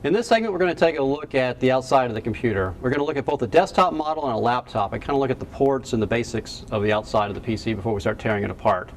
In this segment, we're going to take a look at the outside of the computer. We're going to look at both a desktop model and a laptop and kind of look at the ports and the basics of the outside of the PC before we start tearing it apart.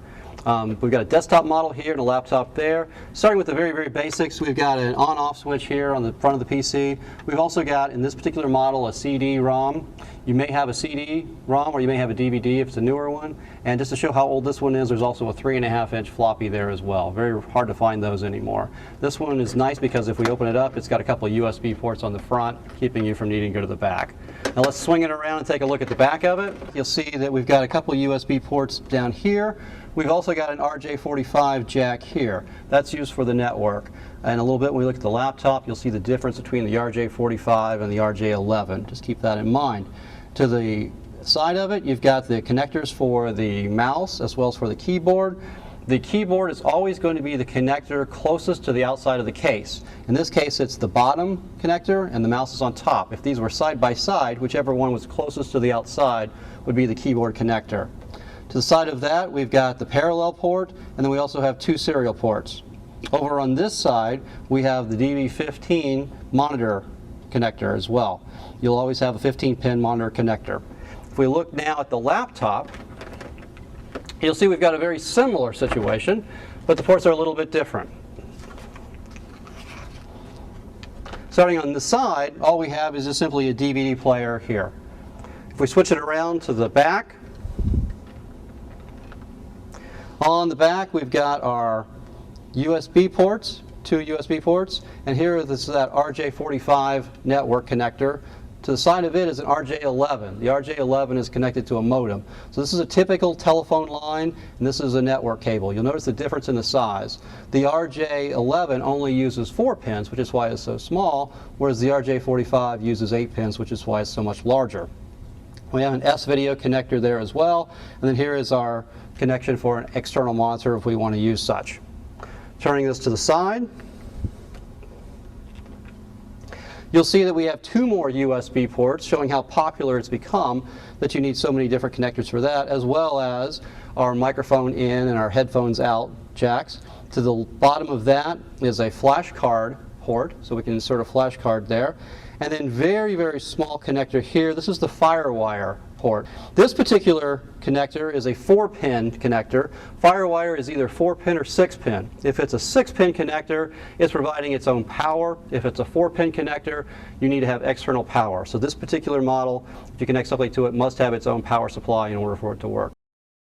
We've got a desktop model here and a laptop there. Starting with the very, very basics, we've got an on-off switch here on the front of the PC. We've also got, in this particular model, a CD-ROM. You may have a CD-ROM or you may have a DVD if it's a newer one. And just to show how old this one is, there's also a 3.5-inch floppy there as well. Very hard to find those anymore. This one is nice because if we open it up, it's got a couple of USB ports on the front, keeping you from needing to go to the back. Now let's swing it around and take a look at the back of it. You'll see that we've got a couple of USB ports down here. We've also got an RJ45 jack here. That's used for the network. And a little bit when we look at the laptop, you'll see the difference between the RJ45 and the RJ11. Just keep that in mind. To the side of it, you've got the connectors for the mouse as well as for the keyboard. The keyboard is always going to be the connector closest to the outside of the case. In this case, it's the bottom connector and the mouse is on top. If these were side by side, whichever one was closest to the outside would be the keyboard connector. To the side of that, we've got the parallel port, and then we also have two serial ports. Over on this side, we have the DV15 monitor connector as well. You'll always have a 15-pin monitor connector. If we look now at the laptop, you'll see we've got a very similar situation, but the ports are a little bit different. Starting on the side, all we have is just simply a DVD player here. If we switch it around to the back, on the back we've got our USB ports, two USB ports, and here this is that RJ45 network connector. To the side of it is an RJ11. The RJ11 is connected to a modem. So this is a typical telephone line, and this is a network cable. You'll notice the difference in the size. The RJ11 only uses 4 pins, which is why it's so small, whereas the RJ45 uses 8 pins, which is why it's so much larger. We have an S-video connector there as well, and then here is our connection for an external monitor if we want to use such. Turning this to the side, you'll see that we have 2 more USB ports showing how popular it's become that you need so many different connectors for that, as well as our microphone in and our headphones out jacks. To the bottom of that is a flash card port, so we can insert a flash card there. And then very, very small connector here. This is the FireWire port. This particular connector is a 4-pin connector. FireWire is either 4-pin or 6-pin. If it's a 6-pin connector, it's providing its own power. If it's a 4-pin connector, you need to have external power. So this particular model, if you connect something to it, must have its own power supply in order for it to work.